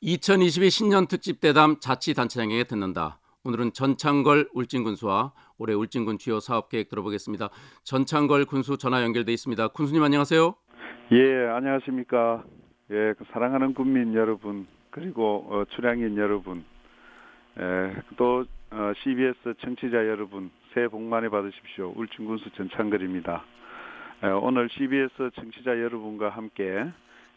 2022 신년 특집 대담 자치단체장에게 듣는다. 오늘은 전창걸 울진군수와 올해 울진군 주요 사업 계획 들어보겠습니다. 전창걸 군수 전화 연결돼 있습니다. 군수님 안녕하세요. 예, 안녕하십니까. 예, 사랑하는 국민 여러분, 그리고 출향인 여러분, 또 CBS 청취자 여러분, 새해 복 많이 받으십시오. 울진군수 전창걸입니다. 오늘 CBS 청취자 여러분과 함께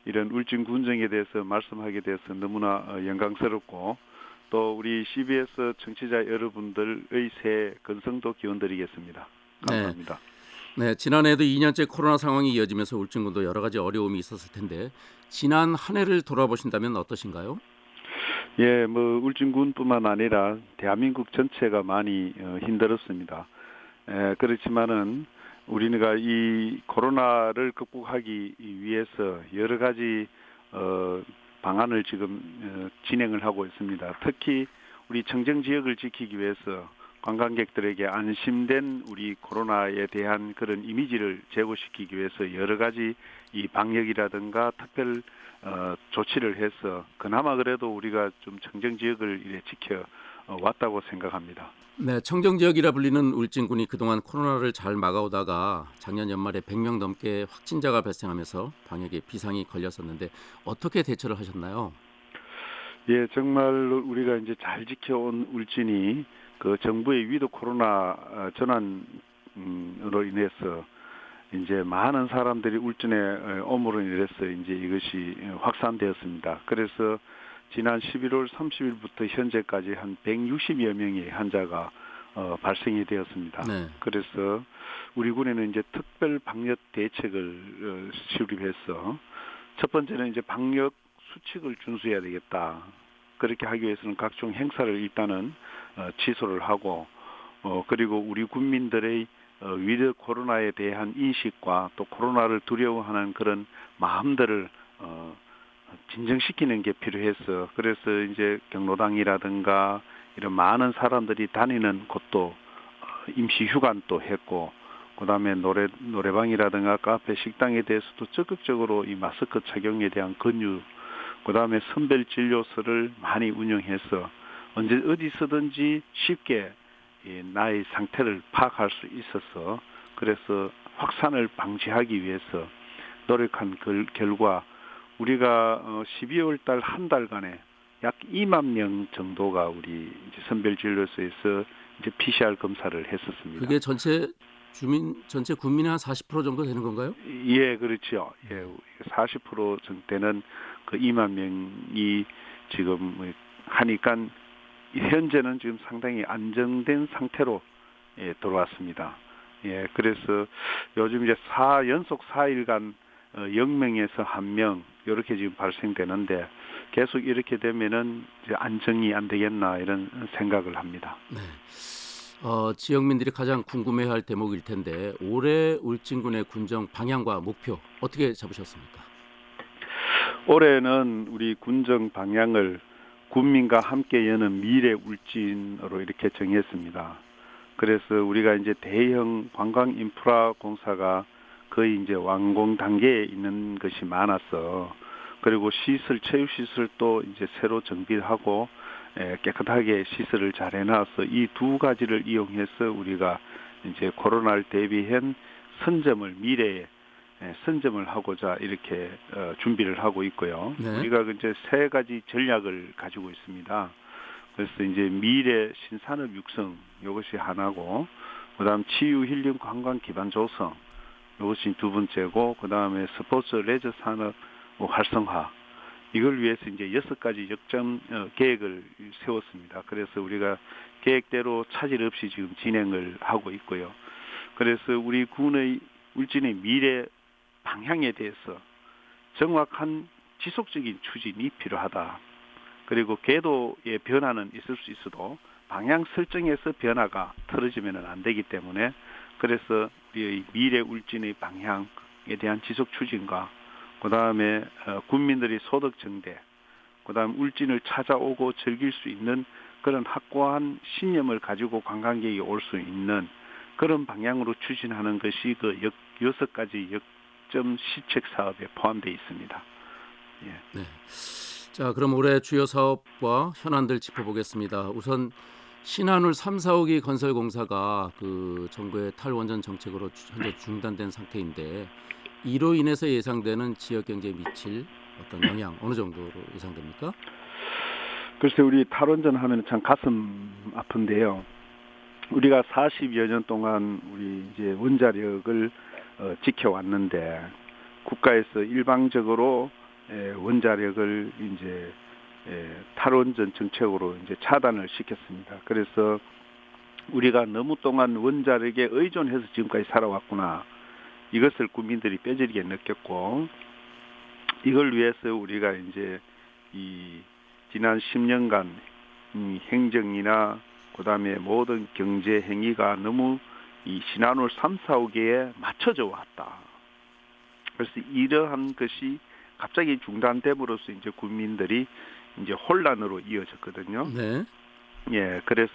이런 울진군정에 대해서 말씀하게 돼서 너무나 영광스럽고, 또 우리 CBS 청취자 여러분들의 새해 건승도 기원드리겠습니다. 감사합니다. 네, 지난해에도 2년째 코로나 상황이 이어지면서 울진군도 여러 가지 어려움이 있었을 텐데 지난 한 해를 돌아보신다면 어떠신가요? 예, 울진군뿐만 아니라 대한민국 전체가 많이 힘들었습니다. 그렇지만은 우리가 이 코로나를 극복하기 위해서 여러 가지 방안을 지금 진행을 하고 있습니다. 특히 우리 청정 지역을 지키기 위해서 관광객들에게 안심된 우리 코로나에 대한 그런 이미지를 제고시키기 위해서 여러 가지 이 방역이라든가 특별 조치를 해서 그나마 그래도 우리가 좀 청정 지역을 이래 지켜 왔다고 생각합니다. 네, 청정지역이라 불리는 울진군이 그동안 코로나를 잘 막아오다가 작년 연말에 100명 넘게 확진자가 발생하면서 방역에 비상이 걸렸었는데 어떻게 대처를 하셨나요? 예, 정말 우리가 이제 잘 지켜온 울진이 그 정부의 위드 코로나 전환으로 인해서 이제 많은 사람들이 울진에 오므로 인해서 이제 이것이 확산되었습니다. 그래서 지난 11월 30일부터 현재까지 한 160여 명의 환자가 발생이 되었습니다. 네. 그래서 우리 군에는 이제 특별 방역 대책을 수립해서 첫 번째는 이제 방역 수칙을 준수해야 되겠다. 그렇게 하기 위해서는 각종 행사를 일단은 취소를 하고 그리고 우리 국민들의 위드 코로나에 대한 인식과 또 코로나를 두려워하는 그런 마음들을 진정시키는 게 필요해서 그래서 이제 경로당이라든가 이런 많은 사람들이 다니는 곳도 임시 휴관도 했고 그다음에 노래방이라든가 카페 식당에 대해서도 적극적으로 이 마스크 착용에 대한 권유 그다음에 선별 진료소를 많이 운영해서 언제 어디서든지 쉽게 나의 상태를 파악할 수 있어서 그래서 확산을 방지하기 위해서 노력한 결과 우리가 12월 달 한 달간에 약 2만 명 정도가 우리 이제 선별진료소에서 이제 PCR 검사를 했었습니다. 그게 전체 국민의 한 40% 정도 되는 건가요? 예, 그렇죠. 예, 40% 정도 되는 그 2만 명이 지금 하니까 현재는 지금 상당히 안정된 상태로 돌아왔습니다. 예, 그래서 요즘 이제 연속 4일간 0명에서 1명 이렇게 지금 발생되는데 계속 이렇게 되면은 이제 안정이 안 되겠나 이런 생각을 합니다. 네. 지역민들이 가장 궁금해할 대목일 텐데 올해 울진군의 군정 방향과 목표 어떻게 잡으셨습니까? 올해는 우리 군정 방향을 국민과 함께 여는 미래 울진으로 이렇게 정했습니다. 그래서 우리가 이제 대형 관광 인프라 공사가 거의 이제 완공 단계에 있는 것이 많아서 그리고 체육 시설도 이제 새로 정비하고 깨끗하게 시설을 잘 해놔서 이 두 가지를 이용해서 우리가 이제 코로나를 대비한 미래에 선점을 하고자 이렇게 준비를 하고 있고요. 네. 우리가 이제 세 가지 전략을 가지고 있습니다. 그래서 이제 미래 신산업 육성 이것이 하나고, 그다음 치유 힐링 관광 기반 조성 이것이 두 번째고, 그다음에 스포츠 레저 산업 활성화 이걸 위해서 이제 6가지 역점 계획을 세웠습니다. 그래서 우리가 계획대로 차질 없이 지금 진행을 하고 있고요. 그래서 우리 군의 울진의 미래 방향에 대해서 정확한 지속적인 추진이 필요하다. 그리고 궤도의 변화는 있을 수 있어도 방향 설정에서 변화가 틀어지면 안 되기 때문에 그래서 우리의 미래 울진의 방향에 대한 지속 추진과 그다음에 국민들이 소득 증대, 그다음 울진을 찾아오고 즐길 수 있는 그런 확고한 신념을 가지고 관광객이 올 수 있는 그런 방향으로 추진하는 것이 그 6가지 역점 시책 사업에 포함되어 있습니다. 예. 네. 자, 그럼 올해 주요 사업과 현안들 짚어보겠습니다. 우선 신한울 3, 4호기 건설 공사가 그 정부의 탈원전 정책으로 현재 중단된 상태인데 이로 인해서 예상되는 지역 경제에 미칠 어떤 영향 어느 정도로 예상됩니까? 글쎄 우리 탈원전 하면 참 가슴 아픈데요. 우리가 40여 년 동안 우리 이제 원자력을 지켜왔는데 국가에서 일방적으로 원자력을 이제 탈원전 정책으로 이제 차단을 시켰습니다. 그래서 우리가 너무 동안 원자력에 의존해서 지금까지 살아왔구나. 이것을 국민들이 뼈저리게 느꼈고 이걸 위해서 우리가 이제 이 지난 10년간 행정이나 그다음에 모든 경제 행위가 너무 이 신한울 3, 4호기에 맞춰져 왔다. 그래서 이러한 것이 갑자기 중단됨으로써 이제 국민들이 이제 혼란으로 이어졌거든요. 네. 예, 그래서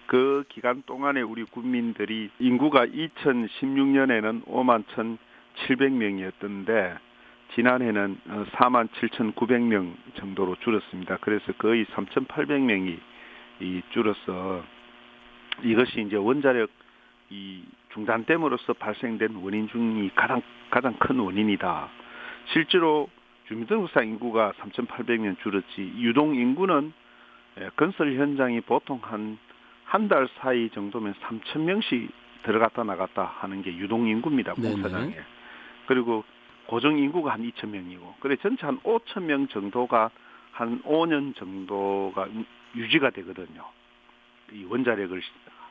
그 기간 동안에 우리 국민들이 인구가 2016년에는 5만 1,700명이었던데 지난해는 4만 7,900명 정도로 줄었습니다. 그래서 거의 3,800명이 줄어서 이것이 이제 원자력 이 중단됨으로써 발생된 원인 중이 가장 큰 원인이다. 실제로 주민등록상 인구가 3,800명 줄었지 유동 인구는 건설 현장이 보통 한 달 사이 정도면 3,000명씩 들어갔다 나갔다 하는 게 유동 인구입니다. 공사장에. 그리고 고정 인구가 한 2,000명이고 그래 전체 한 5,000명 정도가 한 5년 정도가 유지가 되거든요. 이 원자력을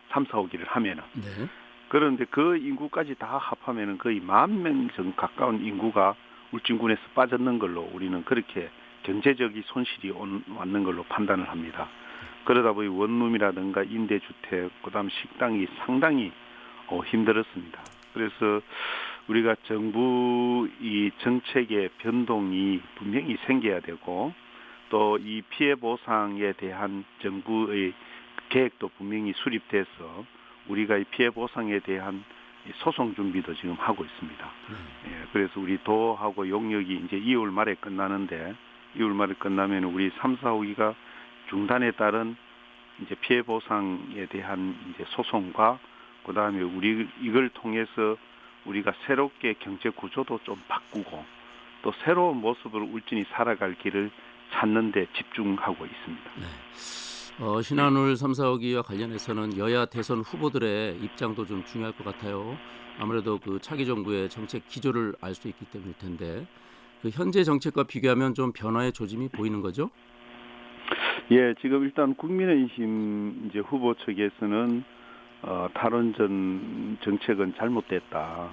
3, 4호기를 하면은. 네. 그런데 그 인구까지 다 합하면은 거의 10,000명 가까운 인구가 울진군에서 빠졌는 걸로 우리는 그렇게 경제적인 손실이 왔는 걸로 판단을 합니다. 그러다 보니 원룸이라든가 임대주택, 그다음 식당이 상당히 힘들었습니다. 그래서 우리가 정부 이 정책의 변동이 분명히 생겨야 되고 또 이 피해 보상에 대한 정부의 계획도 분명히 수립돼서 우리가 이 피해 보상에 대한 소송 준비도 지금 하고 있습니다. 예, 그래서 우리 도하고 용역이 이제 2월 말에 끝나는데 2월 말에 끝나면 우리 3, 4호기가 중단에 따른 이제 피해 보상에 대한 이제 소송과 그다음에 우리 이걸 통해서 우리가 새롭게 경제 구조도 좀 바꾸고 또 새로운 모습으로 울진이 살아갈 길을 찾는 데 집중하고 있습니다. 네. 신한울 3, 4호기와 관련해서는 여야 대선 후보들의 입장도 좀 중요할 것 같아요. 아무래도 그 차기 정부의 정책 기조를 알 수 있기 때문일 텐데 그 현재 정책과 비교하면 좀 변화의 조짐이 보이는 거죠? 예, 지금 일단 국민의힘 이제 후보 측에서는 탈원전 정책은 잘못됐다.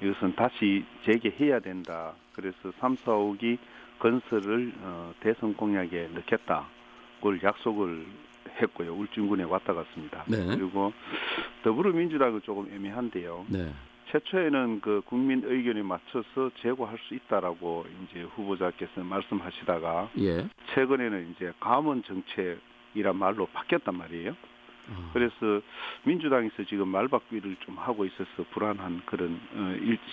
이것은 다시 재개해야 된다. 그래서 3, 4호기 건설을 대선 공약에 넣겠다. 그걸 약속을 했고요. 울진군에 왔다 갔습니다. 네. 그리고 더불어민주당은 조금 애매한데요. 네. 최초에는 그 국민 의견에 맞춰서 재고할 수 있다라고 이제 후보자께서 말씀하시다가 예. 최근에는 이제 감원 정책이란 말로 바뀌었단 말이에요. 그래서 민주당에서 지금 말바꾸기를 좀 하고 있어서 불안한 그런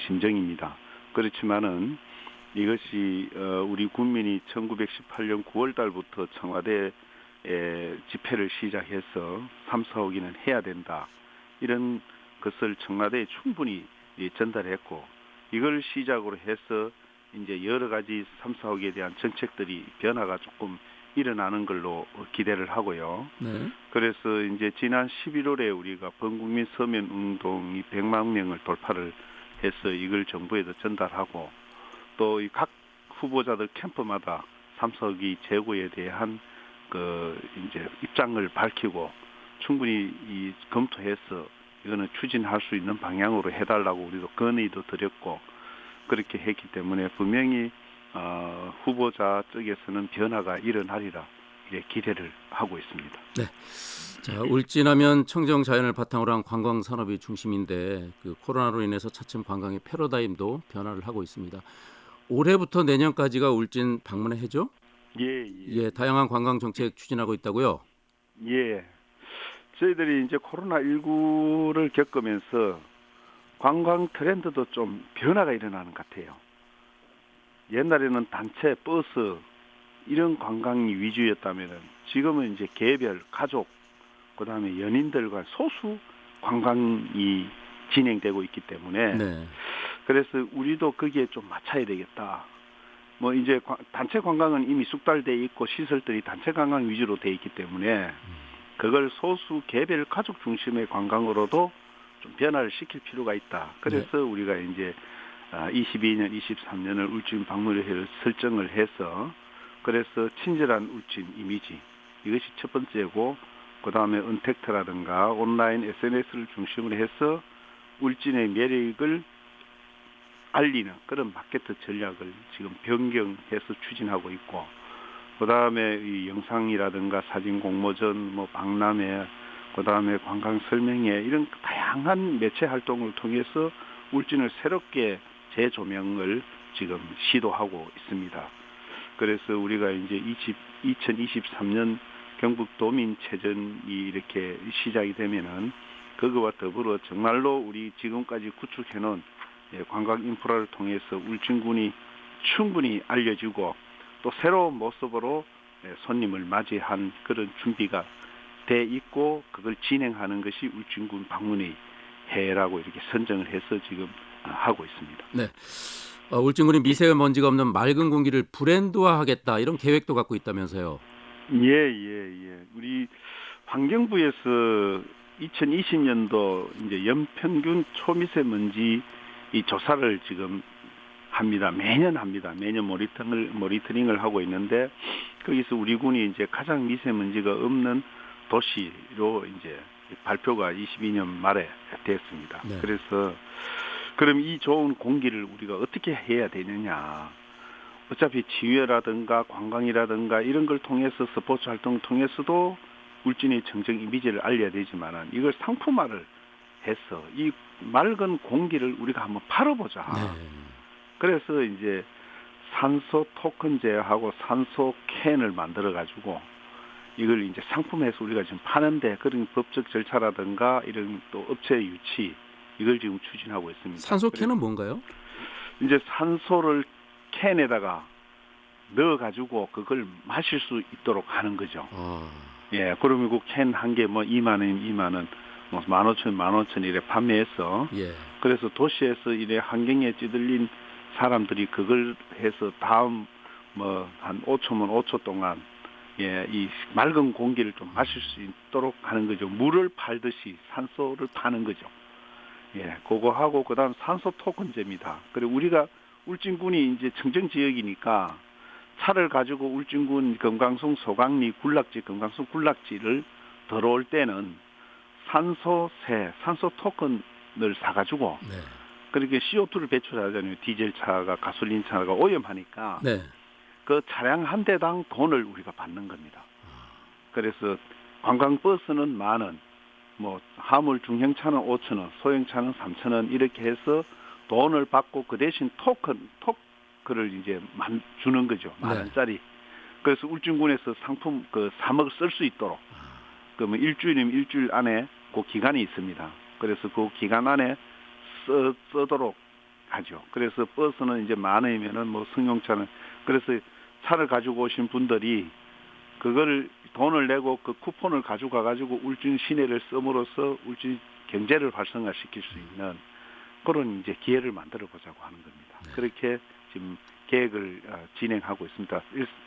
심정입니다. 그렇지만은 이것이 우리 국민이 1918년 9월 달부터 청와대에 집회를 시작해서 3, 4호기는 해야 된다. 이런 것을 청와대에 충분히 전달했고 이걸 시작으로 해서 이제 여러 가지 3, 4호기에 대한 정책들이 변화가 조금 일어나는 걸로 기대를 하고요. 네. 그래서 이제 지난 11월에 우리가 범국민 서면 운동이 100만 명을 돌파를 해서 이걸 정부에도 전달하고 또 이 각 후보자들 캠프마다 3, 4호기 재고에 대한 그 이제 입장을 밝히고 충분히 이 검토해서 이거는 추진할 수 있는 방향으로 해달라고 우리도 건의도 드렸고 그렇게 했기 때문에 분명히 후보자 쪽에서는 변화가 일어나리라 기대를 하고 있습니다. 네. 자, 울진하면 청정 자연을 바탕으로 한 관광 산업이 중심인데 그 코로나로 인해서 차츰 관광의 패러다임도 변화를 하고 있습니다. 올해부터 내년까지가 울진 방문의 해죠? 예, 다양한 관광 정책 추진하고 있다고요? 예. 저희들이 이제 코로나19를 겪으면서 관광 트렌드도 좀 변화가 일어나는 것 같아요. 옛날에는 단체 버스 이런 관광이 위주였다면은 지금은 이제 개별, 가족, 그다음에 연인들과 소수 관광이 진행되고 있기 때문에 네. 그래서 우리도 거기에 좀 맞춰야 되겠다. 뭐 이제 단체 관광은 이미 숙달돼 있고 시설들이 단체 관광 위주로 돼 있기 때문에 그걸 소수 개별 가족 중심의 관광으로도 좀 변화를 시킬 필요가 있다. 그래서 우리가 이제 22년, 23년을 울진 박물회를 설정을 해서 그래서 친절한 울진 이미지 이것이 첫 번째고 그 다음에 언택트라든가 온라인 SNS를 중심으로 해서 울진의 매력을 알리는 그런 마케트 전략을 지금 변경해서 추진하고 있고 그 다음에 이 영상이라든가 사진 공모전, 뭐 박람회, 그 다음에 관광 설명회 이런 다양한 매체 활동을 통해서 울진을 새롭게 재조명을 지금 시도하고 있습니다. 그래서 우리가 이제 2023년 경북도민체전이 이렇게 시작이 되면은 그거와 더불어 정말로 우리 지금까지 구축해놓은 관광 인프라를 통해서 울진군이 충분히 알려지고 또 새로운 모습으로 손님을 맞이한 그런 준비가 돼 있고 그걸 진행하는 것이 울진군 방문의 해라고 이렇게 선정을 해서 지금 하고 있습니다. 네. 울진군이 미세먼지가 없는 맑은 공기를 브랜드화하겠다 이런 계획도 갖고 있다면서요. 예. 우리 환경부에서 2020년도 이제 연평균 초미세먼지 이 조사를 지금 합니다. 매년 합니다. 매년 모니터링을 하고 있는데 거기서 우리 군이 이제 가장 미세먼지가 없는 도시로 이제 발표가 22년 말에 됐습니다. 네. 그래서 그럼 이 좋은 공기를 우리가 어떻게 해야 되느냐? 어차피 치유라든가 관광이라든가 이런 걸 통해서 스포츠 활동을 통해서도 울진의 정정 이미지를 알려야 되지만은 이걸 상품화를 해서 이 맑은 공기를 우리가 한번 팔아보자. 네. 그래서 이제 산소 토큰제하고 산소 캔을 만들어 가지고 이걸 이제 상품화해서 우리가 지금 파는데 그런 법적 절차라든가 이런 또 업체 유치 이걸 지금 추진하고 있습니다. 산소 캔은 뭔가요? 이제 산소를 캔에다가 넣어 가지고 그걸 마실 수 있도록 하는 거죠. 예, 그러면 그 캔 한 개 뭐 2만 원, 뭐 15,000 이래 판매해서 예. 그래서 도시에서 이래 환경에 찌들린 사람들이 그걸 해서 다음 뭐 한 5초면 5초 동안 이 맑은 공기를 좀 마실 수 있도록 하는 거죠. 물을 팔듯이 산소를 파는 거죠. 예, 그거 하고 그다음 산소 토큰제입니다. 그리고 우리가 울진군이 이제 청정 지역이니까 차를 가지고 울진군 금강송 소강리 군락지 금강송 군락지를 들어올 때는 산소세, 산소 토큰을 사가지고 네. 그렇게 CO2를 배출하잖아요. 디젤 차가 가솔린 차가 오염하니까 네. 그 차량 한 대당 돈을 우리가 받는 겁니다. 그래서 관광버스는 10,000원, 뭐 화물 중형차는 5,000원, 소형차는 3,000원 이렇게 해서 돈을 받고 그 대신 토크를 이제 주는 거죠. 10,000원짜리. 그래서 울진군에서 상품 그 3억 쓸 수 있도록. 그러면 일주일이면 일주일 안에 그 기간이 있습니다. 그래서 그 기간 안에 쓰도록 하죠. 그래서 버스는 이제 10,000원이면은 뭐 승용차는 그래서 차를 가지고 오신 분들이 그걸 돈을 내고 그 쿠폰을 가지고 가가지고 울진 시내를 씀으로써 울진 경제를 활성화시킬 수 있는 그런 이제 기회를 만들어 보자고 하는 겁니다. 그렇게 지금 계획을 진행하고 있습니다.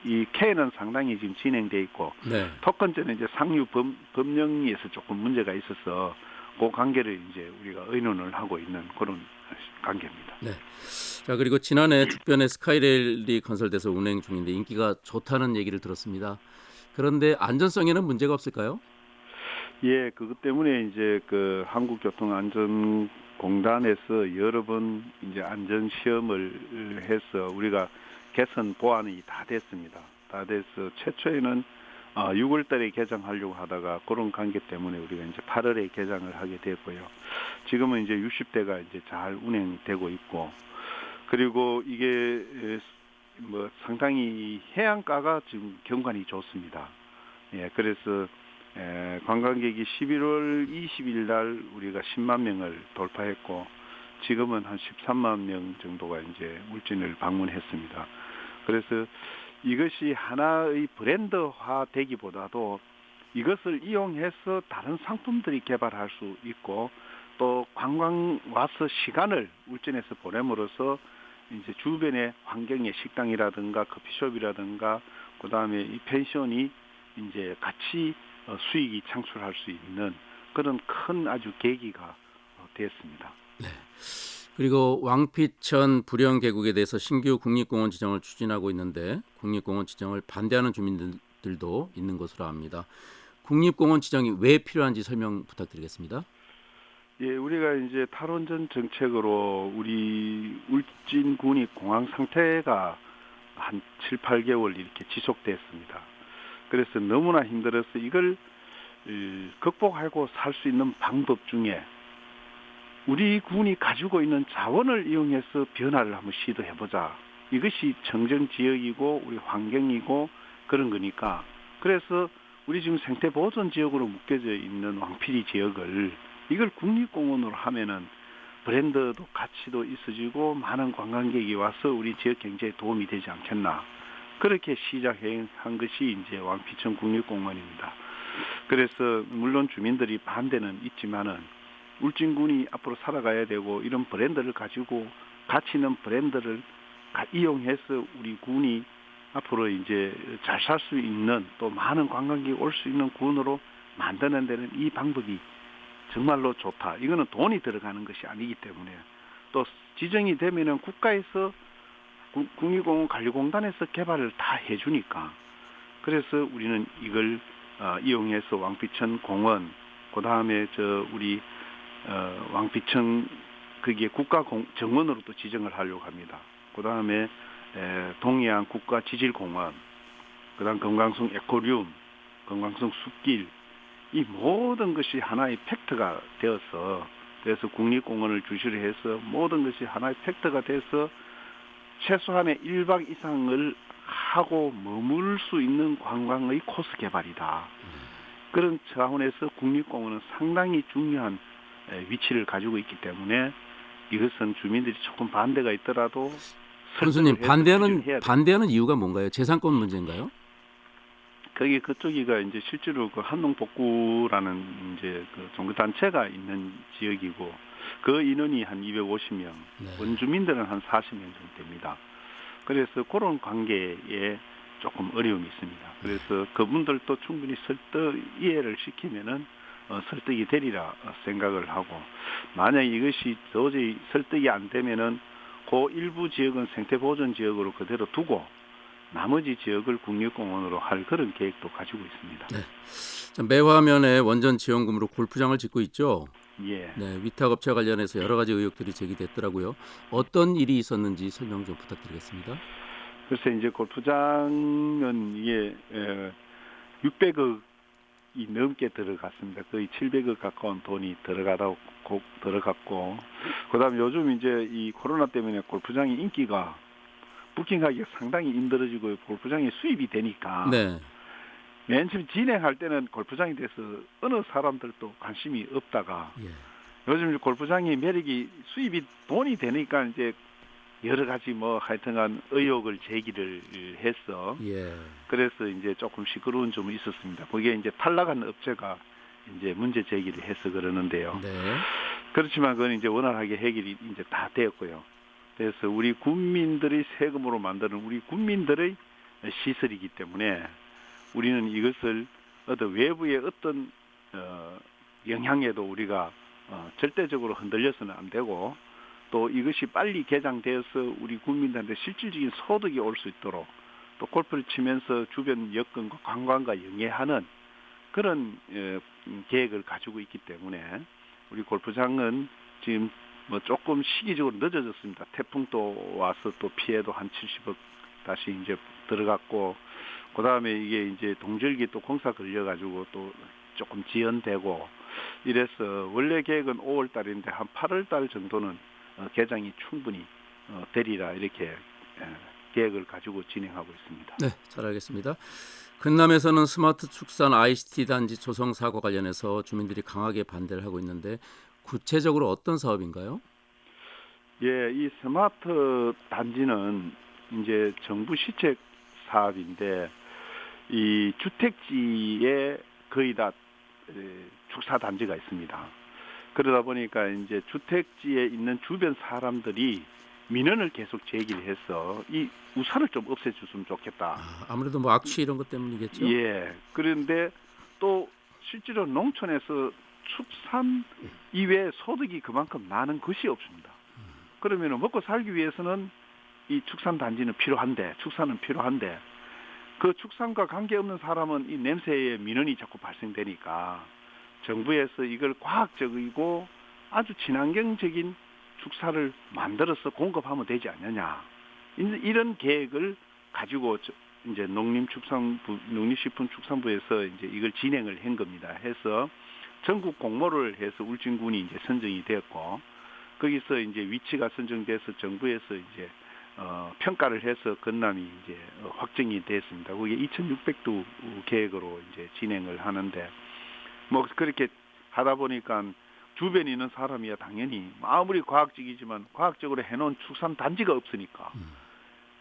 이 K는 상당히 지금 진행돼 있고 토큰제는 이제 상류 법령에서 조금 문제가 있어서 그 관계를 이제 우리가 의논을 하고 있는 그런 관계입니다. 네. 자, 그리고 지난해 죽변에 스카이레일이 건설돼서 운행 중인데 인기가 좋다는 얘기를 들었습니다. 그런데 안전성에는 문제가 없을까요? 예, 그것 때문에 이제 그 한국교통안전공단에서 여러 번 이제 안전 시험을 해서 우리가 개선 보완이 다 됐습니다. 다 돼서 최초에는 6월달에 개장하려고 하다가 그런 관계 때문에 우리가 이제 8월에 개장을 하게 됐고요. 지금은 이제 60대가 이제 잘 운행되고 있고, 그리고 이게 뭐 상당히 해안가가 지금 경관이 좋습니다. 예, 그래서 관광객이 11월 20일 날 우리가 10만 명을 돌파했고, 지금은 한 13만 명 정도가 이제 울진을 방문했습니다. 그래서 이것이 하나의 브랜드화 되기보다도 이것을 이용해서 다른 상품들이 개발할 수 있고 또 관광 와서 시간을 울진에서 보냄으로써 이제 주변의 환경의 식당이라든가 커피숍이라든가 그다음에 이 펜션이 이제 같이 수익이 창출할 수 있는 그런 큰 아주 계기가 됐습니다. 그리고 왕피천 부령계곡에 대해서 신규 국립공원 지정을 추진하고 있는데 국립공원 지정을 반대하는 주민들도 있는 것으로 압니다. 국립공원 지정이 왜 필요한지 설명 부탁드리겠습니다. 예, 우리가 이제 탈원전 정책으로 우리 울진군이 공황 상태가 한 7, 8개월 이렇게 지속됐습니다. 그래서 너무나 힘들어서 이걸 극복하고 살 수 있는 방법 중에 우리 군이 가지고 있는 자원을 이용해서 변화를 한번 시도해보자. 이것이 청정지역이고 우리 환경이고 그런 거니까 그래서 우리 지금 생태보존 지역으로 묶여져 있는 왕피리 지역을 이걸 국립공원으로 하면은 브랜드도 가치도 있어지고 많은 관광객이 와서 우리 지역 경제에 도움이 되지 않겠나. 그렇게 시작한 것이 이제 왕피천 국립공원입니다. 그래서 물론 주민들이 반대는 있지만은 울진군이 앞으로 살아가야 되고 이런 브랜드를 가지고 가치 있는 브랜드를 이용해서 우리 군이 앞으로 이제 잘 살 수 있는 또 많은 관광객이 올 수 있는 군으로 만드는 데는 이 방법이 정말로 좋다. 이거는 돈이 들어가는 것이 아니기 때문에 또 지정이 되면은 국가에서 국립공원 관리공단에서 개발을 다 해주니까 그래서 우리는 이걸 이용해서 왕피천 공원 그 다음에 우리 왕피천 거기에 국가 정원으로도 지정을 하려고 합니다. 그 다음에 동해안 국가 지질공원, 그 다음 금강송 에코리움, 금강송 숲길 이 모든 것이 하나의 팩트가 되어서 그래서 국립공원을 주시로 해서 모든 것이 하나의 팩트가 돼서 최소한의 1박 이상을 하고 머물 수 있는 관광의 코스 개발이다. 그런 차원에서 국립공원은 상당히 중요한 위치를 가지고 있기 때문에 이것은 주민들이 조금 반대가 있더라도 선수님 설득을 해서 반대하는 이유가 뭔가요? 재산권 문제인가요? 그쪽이가 이제 실제로 그 한농복구라는 이제 그 종교 단체가 있는 지역이고 그 인원이 한 250명, 네. 원주민들은 한 40명 정도 됩니다. 그래서 그런 관계에 조금 어려움이 있습니다. 그래서 그분들도 충분히 설득 이해를 시키면은 설득이 되리라 생각을 하고 만약 이것이 도저히 설득이 안 되면은 그 일부 지역은 생태보존 지역으로 그대로 두고 나머지 지역을 국립공원으로 할 그런 계획도 가지고 있습니다. 네. 자, 매화면에 원전 지원금으로 골프장을 짓고 있죠. 예. 네, 위탁업체 관련해서 여러 가지 의혹들이 제기됐더라고요. 어떤 일이 있었는지 설명 좀 부탁드리겠습니다. 글쎄 이제 골프장은 이게 600억이 넘게 들어갔습니다. 거의 700억 가까운 돈이 들어갔고 그다음 요즘 이제 이 코로나 때문에 골프장의 인기가 부킹하기가 상당히 힘들어지고 골프장에 수입이 되니까 네. 맨 처음 진행할 때는 골프장에 대해서 어느 사람들도 관심이 없다가 예. 요즘 골프장의 매력이 수입이 돈이 되니까 이제 여러 가지 뭐 하여튼간 의혹을 제기를 했어. 예. 그래서 이제 조금 시끄러운 점이 있었습니다. 거기에 이제 탈락한 업체가 이제 문제 제기를 해서 그러는데요. 네. 그렇지만 그건 이제 원활하게 해결이 이제 다 되었고요. 그래서 우리 국민들의 세금으로 만드는 우리 국민들의 시설이기 때문에 우리는 이것을 어떤 외부의 어떤 영향에도 우리가 절대적으로 흔들려서는 안 되고 또 이것이 빨리 개장되어서 우리 국민들한테 실질적인 소득이 올 수 있도록 또 골프를 치면서 주변 여건과 관광과 영해하는 그런 계획을 가지고 있기 때문에 우리 골프장은 지금 뭐 조금 시기적으로 늦어졌습니다. 태풍도 와서 또 피해도 한 70억 다시 이제 들어갔고 그 다음에 이게 이제 동절기 또 공사 걸려가지고 또 조금 지연되고 이래서 원래 계획은 5월 달인데 한 8월 달 정도는 개장이 충분히 되리라 이렇게 계획을 가지고 진행하고 있습니다. 네, 잘 알겠습니다. 근남에서는 스마트 축산 ICT 단지 조성 사고 관련해서 주민들이 강하게 반대를 하고 있는데 구체적으로 어떤 사업인가요? 예, 이 스마트 단지는 이제 정부 시책 사업인데 이 주택지에 거의 다 축사 단지가 있습니다. 그러다 보니까 이제 주택지에 있는 주변 사람들이 민원을 계속 제기를 해서 이 우산을 좀 없애줬으면 좋겠다. 아무래도 뭐 악취 이런 것 때문이겠죠. 예. 그런데 또 실제로 농촌에서 축산 이외에 소득이 그만큼 나는 것이 없습니다. 그러면 먹고 살기 위해서는 이 축산 단지는 필요한데, 축산은 필요한데, 그 축산과 관계없는 사람은 이 냄새에 민원이 자꾸 발생되니까 정부에서 이걸 과학적이고 아주 친환경적인 축사를 만들어서 공급하면 되지 않느냐. 이런 계획을 가지고 이제 농림식품축산부에서 이제 이걸 진행을 한 겁니다. 해서 전국 공모를 해서 울진군이 이제 선정이 되었고, 거기서 이제 위치가 선정돼서 정부에서 이제 평가를 해서 건람이 이제 확정이 됐습니다. 그게 2,600도 계획으로 이제 진행을 하는데, 뭐 그렇게 하다 보니까 주변에 있는 사람이야 당연히 아무리 과학적이지만 과학적으로 해놓은 축산 단지가 없으니까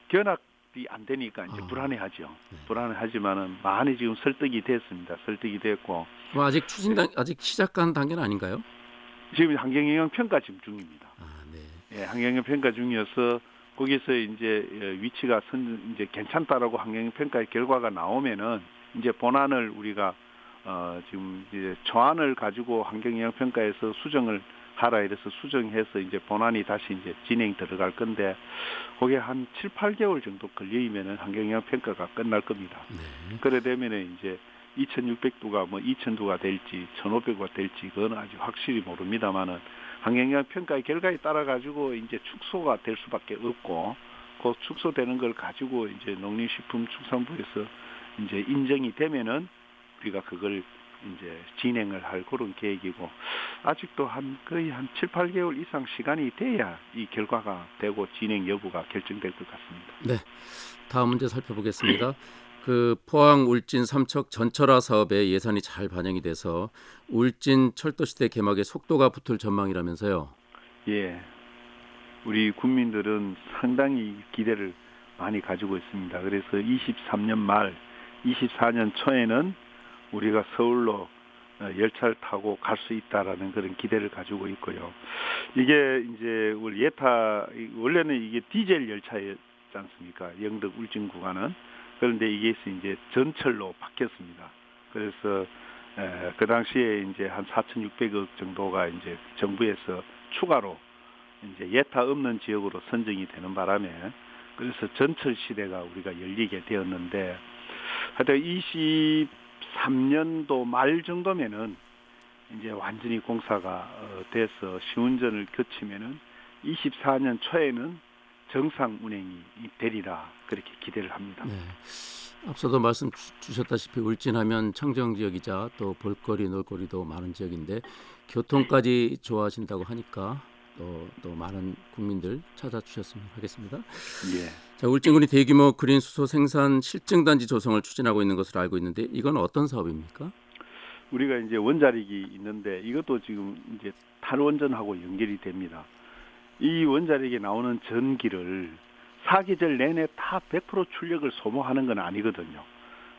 견학이 안 되니까 이제 불안해하죠. 네. 불안해하지만은 많이 지금 설득이 됐습니다. 설득이 됐고. 뭐 아직 아직 시작한 단계는 아닌가요? 지금 환경영향 평가 지금 중입니다. 네. 예, 환경영향 평가 중이어서 거기서 이제 위치가 이제 괜찮다라고 환경영향 평가의 결과가 나오면은 이제 본안을 우리가 지금 이제 초안을 가지고 환경영향 평가에서 수정을 하라 이래서 수정해서 이제 본안이 다시 이제 진행 들어갈 건데, 그게 한 7, 8개월 정도 걸리면은 환경영향 평가가 끝날 겁니다. 네. 그래 되면은 이제 2,600도가 뭐 2,000도가 될지 1,500도가 될지 그건 아직 확실히 모릅니다만은 환경영향 평가의 결과에 따라 가지고 이제 축소가 될 수밖에 없고, 그 축소되는 걸 가지고 이제 농림식품축산부에서 이제 인정이 되면은 우리가 그걸 이제 진행을 할 그런 계획이고, 아직도 거의 한 7, 8개월 이상 시간이 돼야 이 결과가 되고 진행 여부가 결정될 것 같습니다. 네. 다음 문제 살펴보겠습니다. 그 포항 울진 삼척 전철화 사업에 예산이 잘 반영이 돼서 울진 철도시대 개막에 속도가 붙을 전망이라면서요. 예. 우리 국민들은 상당히 기대를 많이 가지고 있습니다. 그래서 23년 말, 24년 초에는 우리가 서울로 열차를 타고 갈 수 있다라는 그런 기대를 가지고 있고요. 이게 이제 우리 원래는 이게 디젤 열차였지 않습니까? 영덕 울진 구간은. 그런데 이게 이제 전철로 바뀌었습니다. 그래서 그 당시에 이제 한 4,600억 정도가 이제 정부에서 추가로 이제 예타 없는 지역으로 선정이 되는 바람에, 그래서 전철 시대가 우리가 열리게 되었는데, 하여튼 23년도 말 정도면은 이제 완전히 공사가 돼서 시운전을 거치면은 24년 초에는 정상 운행이 되리라 그렇게 기대를 합니다. 네. 앞서도 말씀 주셨다시피 울진하면 청정 지역이자 또 볼거리 놀거리도 많은 지역인데 교통까지 좋아하신다고 하니까 또 많은 국민들 찾아주셨으면 하겠습니다. 예. 자, 울진군이 대규모 그린 수소 생산 실증단지 조성을 추진하고 있는 것으로 알고 있는데 이건 어떤 사업입니까? 우리가 이제 원자력이 있는데 이것도 지금 이제 탈원전하고 연결이 됩니다. 이 원자력에 나오는 전기를 사계절 내내 다 100% 출력을 소모하는 건 아니거든요.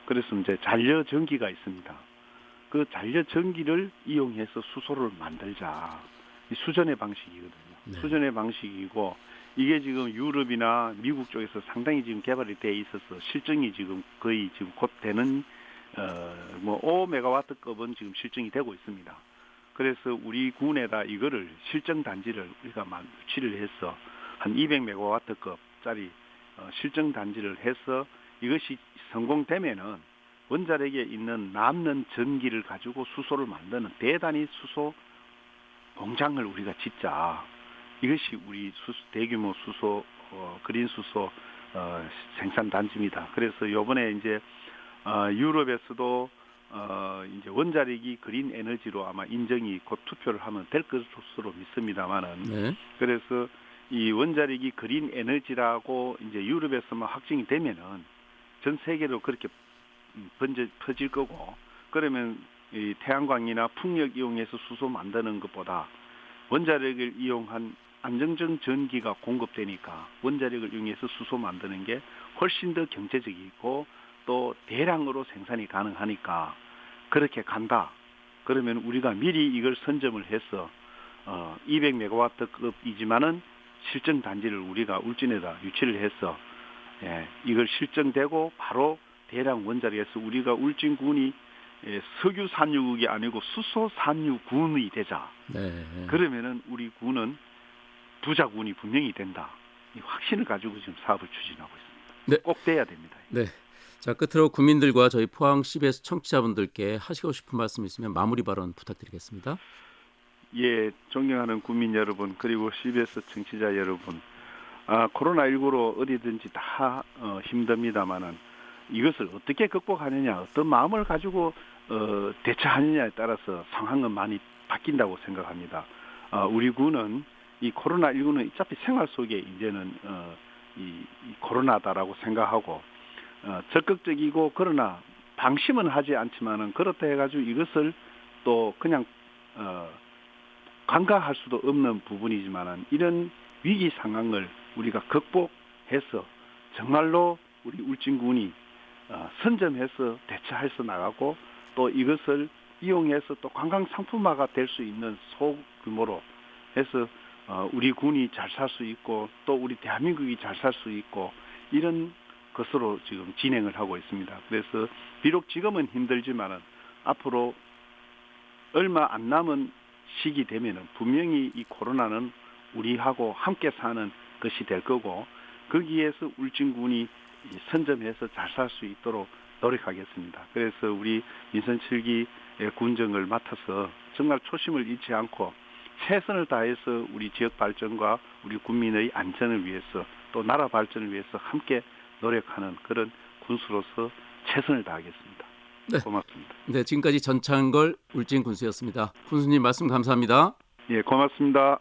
그래서 이제 잔려 전기가 있습니다. 그 잔려 전기를 이용해서 수소를 만들자. 이 수전의 방식이거든요. 네. 수전의 방식이고, 이게 지금 유럽이나 미국 쪽에서 상당히 지금 개발이 돼 있어서 실증이 지금 거의 지금 곧 되는 5메가와트급은 지금 실증이 되고 있습니다. 그래서 우리 군에다 이거를 실증 단지를 우리가 유치를 해서 한 200메가와트급짜리 실증 단지를 해서 이것이 성공되면은 원자력에 있는 남는 전기를 가지고 수소를 만드는 대단히 수소 공장을 우리가 짓자. 이것이 우리 대규모 수소 그린 수소 생산 단지입니다. 그래서 이번에 이제 유럽에서도 이제 원자력이 그린 에너지로 아마 인정이 곧 투표를 하면 될 것으로 믿습니다만은. 네. 그래서 이 원자력이 그린 에너지라고 이제 유럽에서만 확정이 되면은 전 세계로 그렇게 퍼질 거고, 그러면 이 태양광이나 풍력 이용해서 수소 만드는 것보다 원자력을 이용한 안정적 전기가 공급되니까 원자력을 이용해서 수소 만드는 게 훨씬 더 경제적이고 또 대량으로 생산이 가능하니까 그렇게 간다. 그러면 우리가 미리 이걸 선점을 해서 200메가와트급이지만은 실증 단지를 우리가 울진에다 유치를 해서 이걸 실증되고 바로 대량 원자력에서 우리가 울진군이 석유 산유국이 아니고 수소 산유군이 되자. 네. 그러면은 우리 군은 부자군이 분명히 된다. 이 확신을 가지고 지금 사업을 추진하고 있습니다. 네. 꼭 돼야 됩니다. 네. 자, 끝으로 국민들과 저희 포항 CBS 청취자분들께 하시고 싶은 말씀 있으면 마무리 발언 부탁드리겠습니다. 예, 존경하는 국민 여러분 그리고 CBS 청취자 여러분, 코로나19로 어디든지 다 힘듭니다만은 이것을 어떻게 극복하느냐, 어떤 마음을 가지고 대처하느냐에 따라서 상황은 많이 바뀐다고 생각합니다. 우리 군은 이 코로나19는 어차피 생활 속에 이제는 이 코로나다라고 생각하고 적극적이고 그러나 방심은 하지 않지만은 그렇다 해가지고 이것을 또 그냥 간과할 수도 없는 부분이지만은 이런 위기 상황을 우리가 극복해서 정말로 우리 울진군이 선점해서 대처해서 나가고 또 이것을 이용해서 또 관광 상품화가 될 수 있는 소규모로 해서 우리 군이 잘 살 수 있고 또 우리 대한민국이 잘 살 수 있고 이런 것으로 지금 진행을 하고 있습니다. 그래서 비록 지금은 힘들지만은 앞으로 얼마 안 남은 시기 되면은 분명히 이 코로나는 우리하고 함께 사는 것이 될 거고 거기에서 울진군이 선점해서 잘 살 수 있도록 노력하겠습니다. 그래서 우리 민선 7기 군정을 맡아서 정말 초심을 잃지 않고 최선을 다해서 우리 지역 발전과 우리 국민의 안전을 위해서 또 나라 발전을 위해서 함께 노력하는 그런 군수로서 최선을 다하겠습니다. 네. 고맙습니다. 네, 지금까지 전창걸 울진 군수였습니다. 군수님 말씀 감사합니다. 예, 고맙습니다.